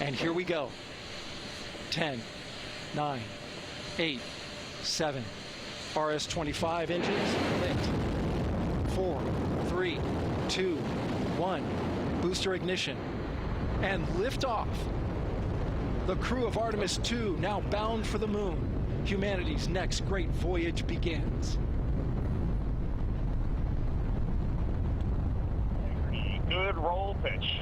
And here we go. 10, 9, 8, 7. RS-25 engines lit. 4, 3, 2, 1. Booster ignition. And liftoff. The crew of Artemis II now bound for the moon. Humanity's next great voyage begins. Good roll pitch.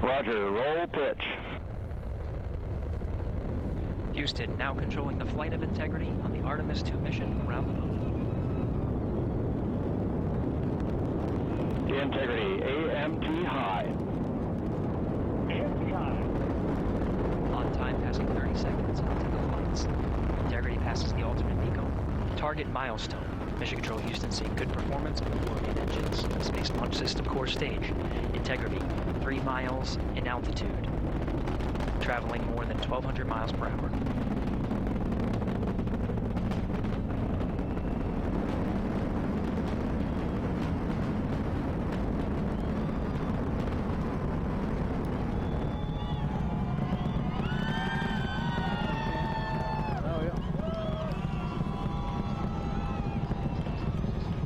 Roger, roll pitch. Houston now controlling the flight of Integrity on the Artemis II mission around the moon. Integrity, AMT high. AMT high. On time, passing 30 seconds into the flights. Integrity passes the ultimate MECO. Target milestone. Mission Control Houston seeing good performance on the four main engines. Space Launch System core stage. Integrity, 3 miles in altitude. Traveling more than 1,200 miles per hour.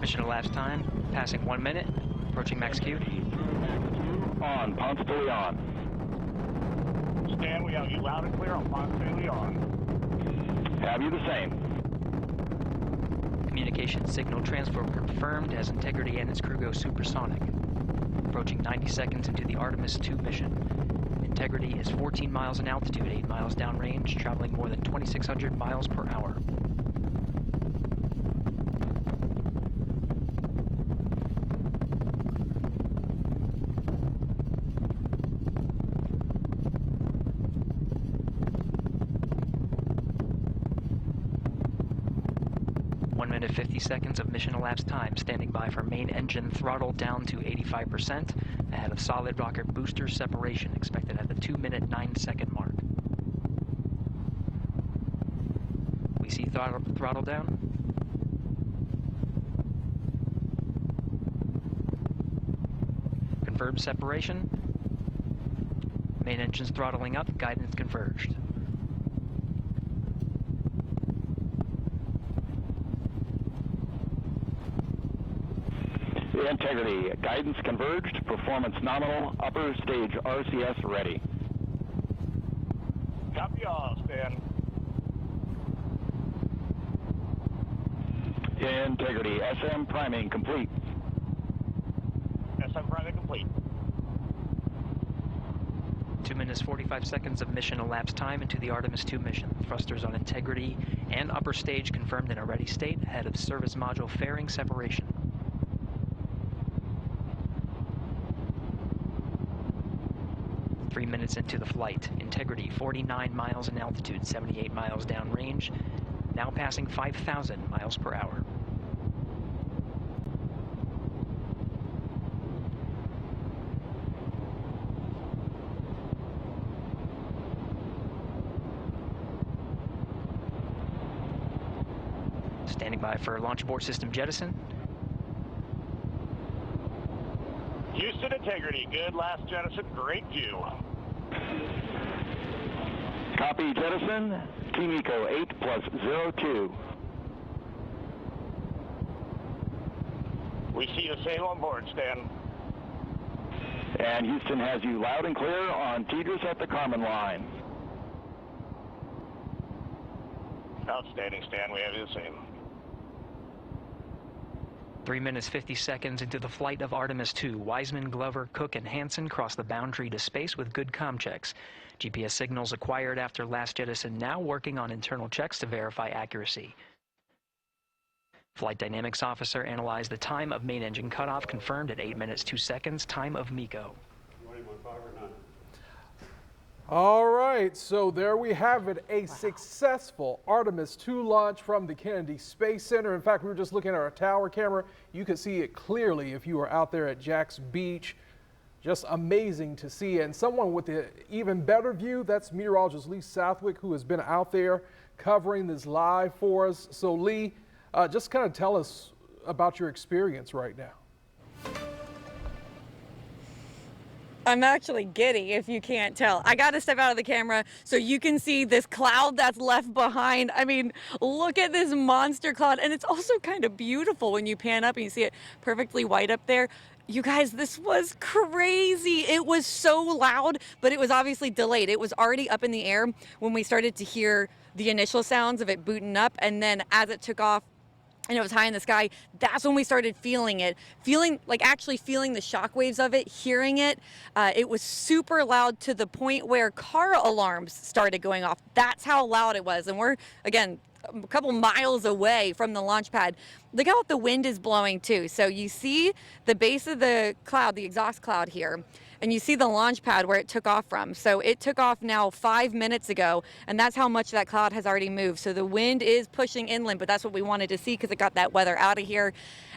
Mission elapsed time, passing 1 minute, approaching max Q. On, Ponce de Leon. Stan, we have you loud and clear on Ponce de Leon. Have you the same? Communication signal transfer confirmed as Integrity and its crew go supersonic. Approaching 90 seconds into the Artemis II mission. Integrity is 14 miles in altitude, 8 miles downrange, traveling more than 2,600 miles per hour. One minute 50 seconds of mission elapsed time, standing by for main engine throttle down to 85%, ahead of solid rocket booster separation, expected at the 2-minute 9-second mark. We see throttle down. Confirmed separation. Main engine's throttling up, guidance converged. Integrity, guidance converged, performance nominal, upper stage RCS ready. Copy all, Stan. Integrity, SM priming complete. SM priming complete. 2 minutes 45 seconds of mission elapsed time into the Artemis II mission. Thrusters on Integrity and upper stage confirmed in a ready state, ahead of service module fairing separation. 3 minutes into the flight. Integrity, 49 miles in altitude, 78 miles downrange, now passing 5,000 miles per hour. Standing by for launch abort system jettison. Houston Integrity, good last jettison, great view. Copy jettison, Team Eco 8+02. We see the same on board, Stan. And Houston has you loud and clear on Tidris at the Carmen line. Outstanding, Stan, we have you the same. 3 minutes 50 seconds into the flight of Artemis II, Wiseman, Glover, Cook, and Hansen cross the boundary to space with good comm checks. GPS signals acquired after last jettison now working on internal checks to verify accuracy. Flight Dynamics Officer analyzed the time of main engine cutoff, confirmed at 8 minutes 2 seconds, time of MECO. All right, so there we have it, a successful Artemis II launch from the Kennedy Space Center. In fact, we were just looking at our tower camera. You could see it clearly if you were out there at Jack's Beach. Just amazing to see. And someone with an even better view, that's meteorologist Lee Southwick, who has been out there covering this live for us. So Lee, just kind of tell us about your experience right now. I'm actually giddy, if you can't tell. I got to step out of the camera so you can see this cloud that's left behind. I mean, look at this monster cloud. And it's also kind of beautiful when you pan up and you see it perfectly white up there. You guys, this was crazy. It was so loud, but it was obviously delayed. It was already up in the air when we started to hear the initial sounds of it booting up. And then as it took off, and it was high in the sky, that's when we started feeling it, actually feeling the shock waves of it, hearing it. It was super loud to the point where car alarms started going off. That's how loud it was. And we're, again, a couple miles away from the launch pad. Look how the wind is blowing too. So you see the base of the cloud, the exhaust cloud here, and you see the launch pad where it took off from. So it took off now 5 minutes ago, and that's how much that cloud has already moved. So the wind is pushing inland, but that's what we wanted to see because it got that weather out of here.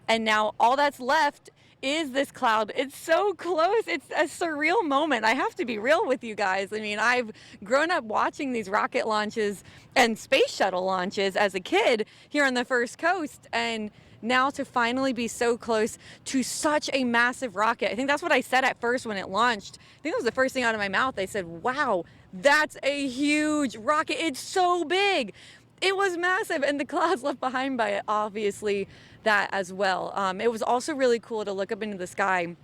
And now all that's left is this cloud. It's so close. It's a surreal moment. I have to be real with you guys. I mean, I've grown up watching these rocket launches and space shuttle launches as a kid here on the First Coast, and now to finally be so close to such a massive rocket. I think that's what I said at first when it launched. I think that was the first thing out of my mouth. I said, wow, that's a huge rocket. It's so big. It was massive, and the clouds left behind by it, obviously, that as well. It was also really cool to look up into the sky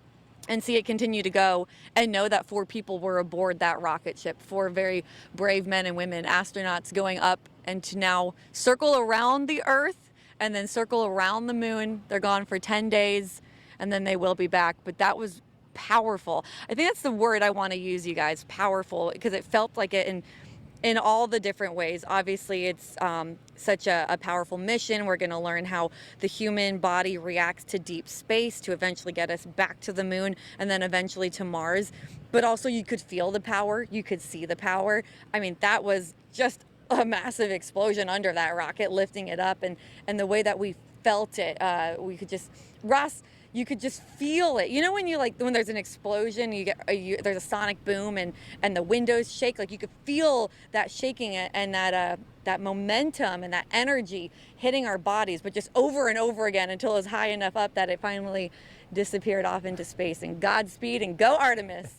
and see it continue to go and know that 4 people were aboard that rocket ship, 4 very brave men and women, astronauts going up and to now circle around the Earth and then circle around the moon. They're gone for 10 days and then they will be back. But that was powerful. I think that's the word I want to use, you guys, powerful, because it felt like it in all the different ways. Obviously, it's such a powerful mission. We're going to learn how the human body reacts to deep space to eventually get us back to the moon and then eventually to Mars. But also you could feel the power. You could see the power. I mean, that was just a massive explosion under that rocket, lifting it up. And the way that we felt it, we could just, Ross, you could just feel it. You know when when there's an explosion, there's a sonic boom and the windows shake, like you could feel that shaking and that momentum and that energy hitting our bodies, but just over and over again until it was high enough up that it finally disappeared off into space. And Godspeed and go Artemis.